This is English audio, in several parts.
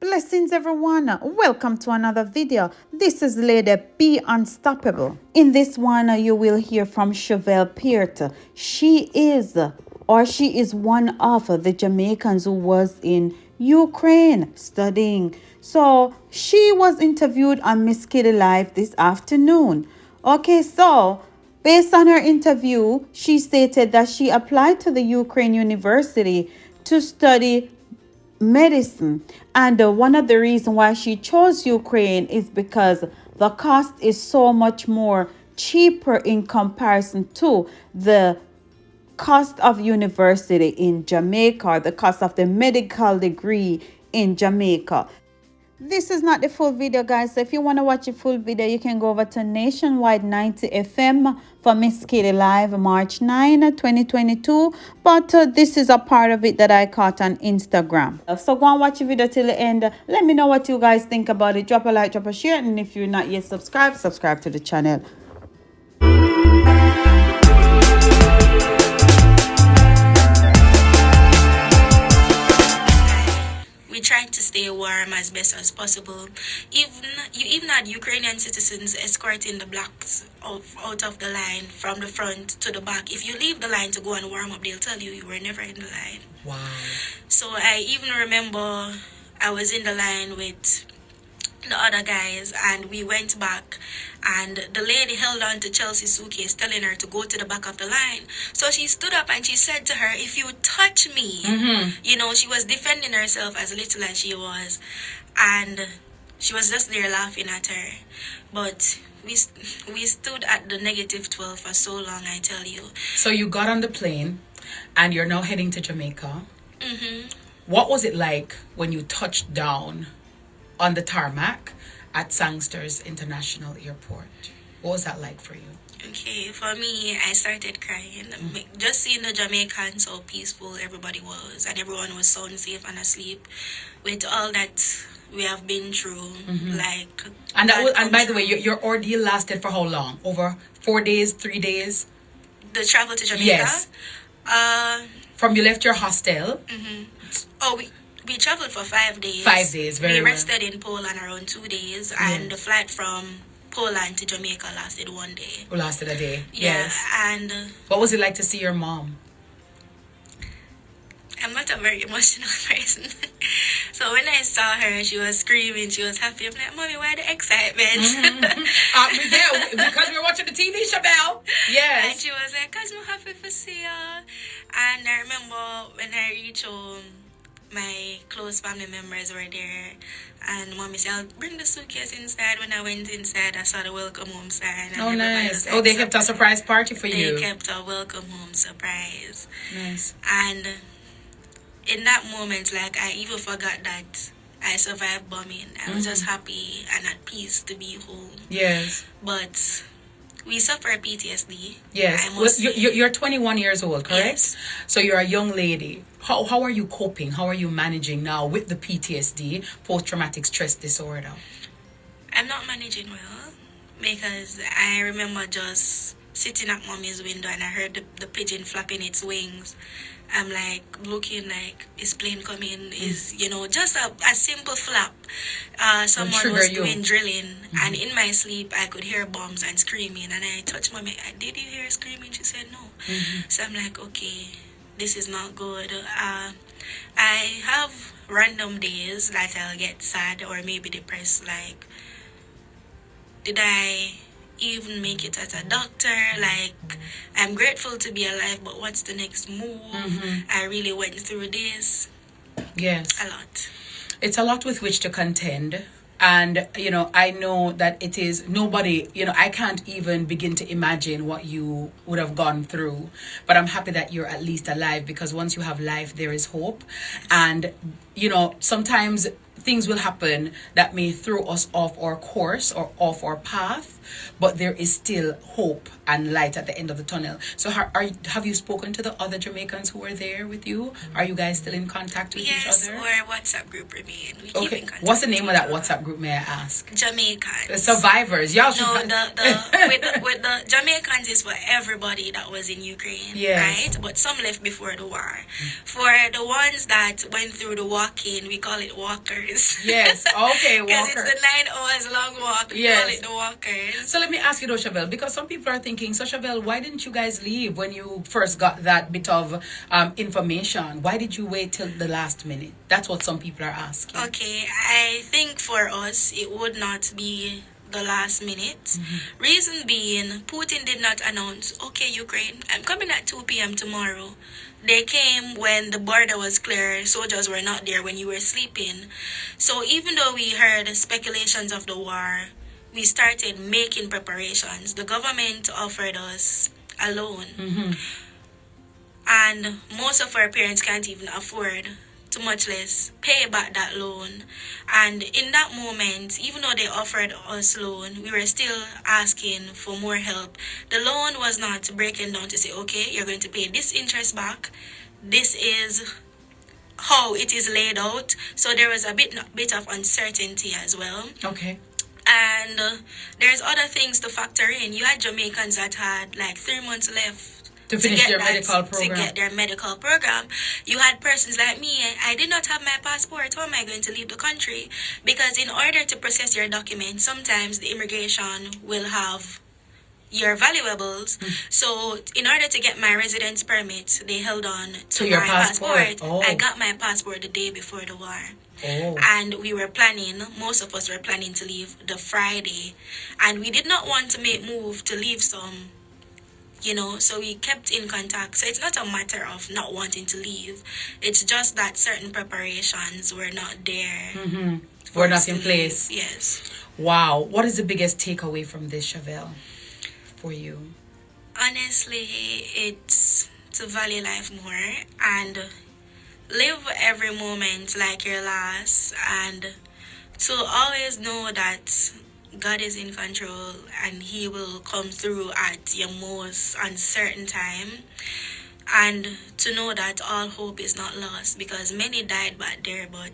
Blessings everyone, welcome to another video. This is Lady Be Unstoppable. In this one you will hear from Chevelle Peart. She is one of the Jamaicans who was in Ukraine studying. So she was interviewed on Miss Kitty Live this afternoon. Okay, so based on her interview, she stated that she applied to the Ukraine University to study medicine, and one of the reasons why she chose Ukraine is because the cost is so much more cheaper in comparison to the cost of university in Jamaica, or the cost of the medical degree in Jamaica. This is not the full video, guys, so if you want to watch the full video, you can go over to Nationwide 90 FM for Miss Kitty Live March 9, 2022. But this is a part of it that I caught on Instagram. So go and watch the video till the end. Let me know what you guys think about it. Drop a like, drop a share, and if you're not yet subscribed, subscribe to the channel. We tried to stay warm as best as possible. Even had Ukrainian citizens escorting the blacks out of the line from the front to the back. If you leave the line to go and warm up, they'll tell you you were never in the line. Wow. So I even remember I was in the line with the other guys, and we went back, and the lady held on to Chelsea's suitcase, telling her to go to the back of the line. So she stood up and she said to her, if you touch me, you know, she was defending herself as little as she was, and she was just there laughing at her. But we stood at the -12 for so long, I tell you. So you got on the plane and you're now heading to Jamaica. What was it like when you touched down on the tarmac at Sangster's International Airport? What was that like for you? Okay, for me, I started crying. Just seeing the Jamaicans, how peaceful everybody was, and everyone was sound safe and asleep with all that we have been through. Like, and that was, and by the way, your ordeal lasted for how long? Over 4 days, 3 days? The travel to Jamaica? Yes. From you left your hostel? Oh, we traveled for 5 days. 5 days, very We well. rested in Poland around 2 days, and the flight from Poland to Jamaica lasted 1 day. Lasted a day. Yeah, Yes. and What was it like to see your mom? I'm not a very emotional person. So when I saw her, she was screaming, she was happy. I'm like, Mommy, why the excitement? Yeah, because we were watching the TV, Chevelle. Yes. And she was like, cause I'm happy to see you. And I remember when I reached home, my close family members were there, and Mommy said, I'll bring the suitcase inside. When I went inside, I saw the welcome home sign. And Oh, everybody nice. said Oh, they kept a surprise party for you. They kept a welcome home surprise. Nice. And in that moment, like, I even forgot that I survived bombing. I was just happy and at peace to be home. Yes. But we suffer PTSD. Yes. I Well, must say. you're 21 years old, correct? Yes. So you're a young lady. How are you coping? How are you managing now with the PTSD, post-traumatic stress disorder? I'm not managing well, because I remember just sitting at Mommy's window and I heard the pigeon flapping its wings. I'm like looking like, is plane coming? Is, you know, just a simple flap. Someone was doing drilling, and in my sleep I could hear bombs and screaming, and I touched Mommy. Did you hear screaming? She said no. So I'm like, okay, this is not good. I have random days that I'll get sad or maybe depressed, like, did I even make it as a doctor? Like, I'm grateful to be alive, but what's the next move? I really went through this. Yes. A lot. It's a lot with which to contend. And, you know, I know that it is nobody, you know, I can't even begin to imagine what you would have gone through. But I'm happy that you're at least alive, because once you have life, there is hope. And, you know, sometimes things will happen that may throw us off our course or off our path. but there is still hope and light at the end of the tunnel. So have you spoken to the other Jamaicans who were there with you? Are you guys still in contact with each Yes, other? our WhatsApp group remain. We keep Okay. in contact. What's the name of with that each other. WhatsApp group, may I ask? Jamaicans. The Survivors. Y'all should No, with the Jamaicans is for everybody that was in Ukraine, Yes. right? But some left before the war. For the ones that went through the walk-in, we call it walkers. Yes. Okay, Because it's Walker. the 9 hours long walk. We Yes. call it the walkers. So let me ask you though, Chevelle, because some people are thinking, so Chevelle, why didn't you guys leave when you first got that bit of information? Why did you wait till the last minute? That's what some people are asking. Okay, I think for us, it would not be the last minute. Reason being, Putin did not announce, okay, Ukraine, I'm coming at 2 p.m. tomorrow. They came when the border was clear. Soldiers were not there when you were sleeping. So even though we heard speculations of the war, we started making preparations. The government offered us a loan. And most of our parents can't even afford to, much less pay back that loan. And in that moment, even though they offered us loan, we were still asking for more help. The loan was not breaking down to say, okay, you're going to pay this interest back. This is how it is laid out. So there was a bit of uncertainty as well. Okay. And there's other things to factor in. You had Jamaicans that had like 3 months left To finish their get medical To program. get their medical program. You had persons like me. I did not have my passport. How am I going to leave the country? Because in order to process your documents, sometimes the immigration will have your valuables. So in order to get my residence permit, they held on to your my passport. Oh. I got my passport the day before the war. Oh. And we were planning, most of us were planning to leave the Friday. And we did not want to make move to leave some, so we kept in contact. So it's not a matter of not wanting to leave. It's just that certain preparations were not there. Were not in place. Yes. Wow. What is the biggest takeaway from this, Chevelle, for you? Honestly, it's to value life more and live every moment like your last, and to always know that God is in control and He will come through at your most uncertain time, and to know that all hope is not lost, because many died back there, but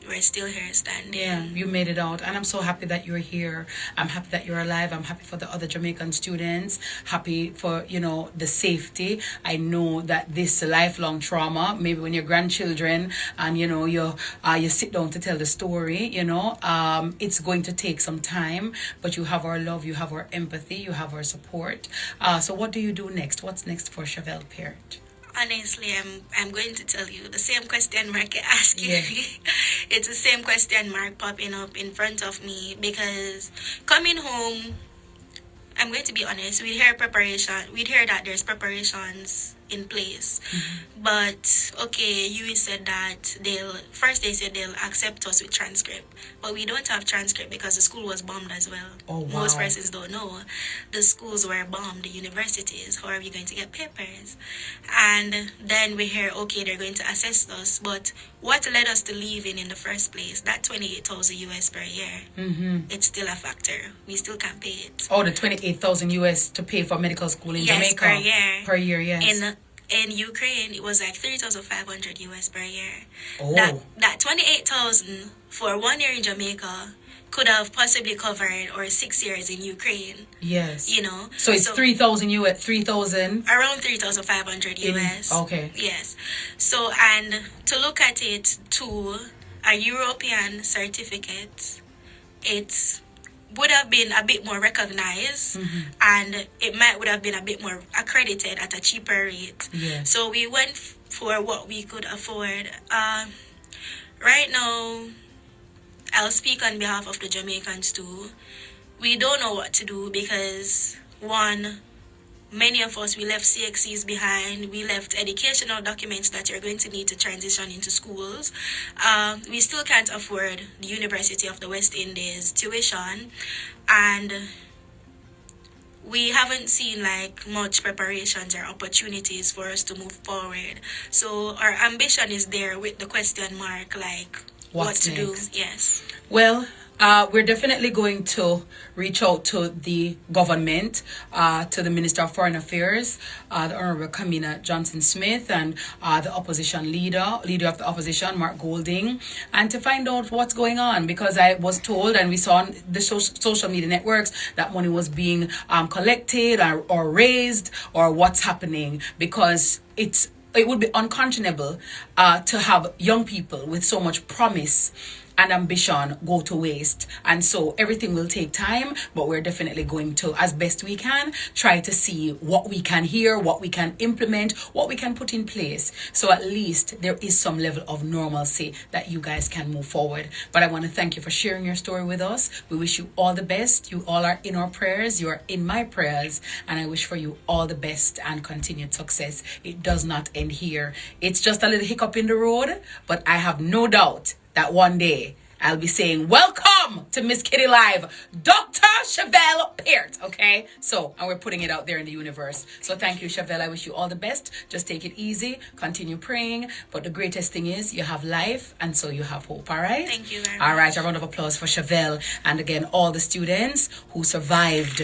we're still here standing. Yeah, you made it out. And I'm so happy that you're here. I'm happy that you're alive. I'm happy for the other Jamaican students. Happy for, the safety. I know that this lifelong trauma, maybe when your grandchildren and, you sit down to tell the story, it's going to take some time. But you have our love, you have our empathy, you have our support. So what do you do next? What's next for Chevelle Peart? Honestly, I'm going to tell you the same question mark you're asking Yeah. me. It's the same question mark popping up in front of me, because coming home, I'm going to be honest, we'd hear that there's preparations in place. But okay, you said that they said they'll accept us with transcript, but we don't have transcript because the school was bombed as well. Oh, wow. Most persons don't know the schools were bombed, the universities. How are we going to get papers? And then we hear, okay, they're going to assess us, but what led us to leaving in the first place? That 28,000 US per year. It's still a factor. We still can't pay it. Oh, the 28,000 US to pay for medical school in Yes, Jamaica. per year. Per year, yes. In Ukraine, it was like 3,500 US per year. Oh. That 28,000 for 1 year in Jamaica could have possibly covered or 6 years in Ukraine. Yes. So it's 3,000 US, 3,000. Around 3,500 US. Okay. Yes. So, and to look at it to a European certificate, it would have been a bit more recognized, and it would have been a bit more accredited at a cheaper rate. Yes. So we went for what we could afford. Right now, I'll speak on behalf of the Jamaicans too. We don't know what to do because, one, many of us, we left CXCs behind. We left educational documents that you're going to need to transition into schools. We still can't afford the University of the West Indies tuition. And we haven't seen much preparations or opportunities for us to move forward. So our ambition is there with the question mark, what What's to next? do. Yes. Well, We're definitely going to reach out to the government, to the Minister of Foreign Affairs, the Honorable Kamina Johnson-Smith, and the opposition leader of the opposition, Mark Golding, and to find out what's going on, because I was told, and we saw on the social media networks, that money was being collected or raised, or what's happening, because it would be unconscionable to have young people with so much promise and ambition go to waste. And so everything will take time, but we're definitely going to, as best we can, try to see what we can hear, what we can implement, what we can put in place, so at least there is some level of normalcy that you guys can move forward. But I want to thank you for sharing your story with us. We wish you all the best. You all are in our prayers. You are in my prayers, and I wish for you all the best and continued success. It does not end here. It's just a little hiccup in the road, but I have no doubt that one day I'll be saying, welcome to Miss Kitty Live, Dr. Chevelle Peart, okay? So, and we're putting it out there in the universe. So thank you, Chevelle. I wish you all the best. Just take it easy. Continue praying. But the greatest thing is you have life, and so you have hope, all right? Thank you very much. All right, a round of applause for Chevelle. And again, all the students who survived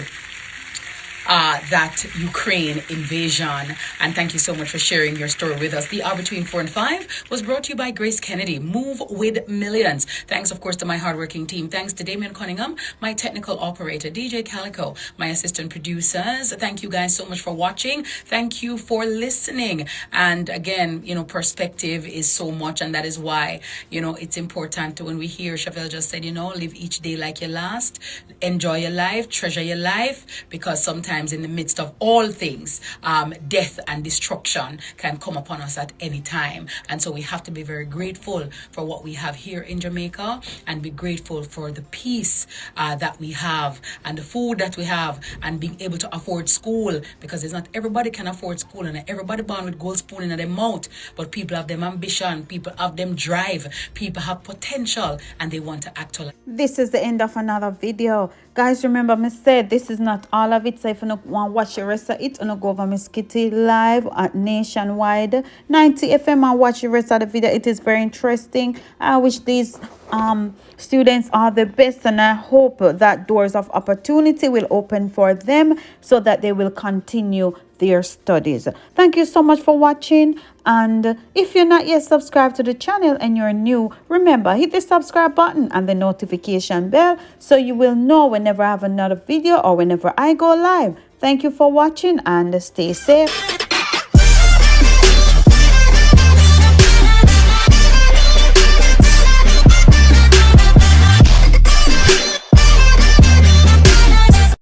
that Ukraine invasion. And thank you so much for sharing your story with us. The Hour Between 4 and 5 was brought to you by Grace Kennedy. Move with millions. Thanks, of course, to my hardworking team. Thanks to Damian Cunningham, my technical operator, DJ Calico, my assistant producers. Thank you guys so much for watching. Thank you for listening. And again, perspective is so much, and that is why, it's important when we hear Chevelle just said, live each day like your last. Enjoy your life, treasure your life, because sometimes in the midst of all things, death and destruction can come upon us at any time. And so we have to be very grateful for what we have here in Jamaica, and be grateful for the peace that we have, and the food that we have, and being able to afford school, because it's not everybody can afford school, and everybody born with gold spoon in their mouth. But people have them ambition, people have them drive, people have potential, and they want to actualize. This is the end of another video. Guys, remember me said this is not all of it. So if you don't want to watch the rest of it, you go over Miss Kitty Live at Nationwide 90 FM and watch the rest of the video. It is very interesting. I wish these students are the best, and I hope that doors of opportunity will open for them so that they will continue their studies. Thank you so much for watching, and if you're not yet subscribed to the channel and you're new, remember, hit the subscribe button and the notification bell so you will know whenever I have another video or whenever I go live. Thank you for watching, and stay safe.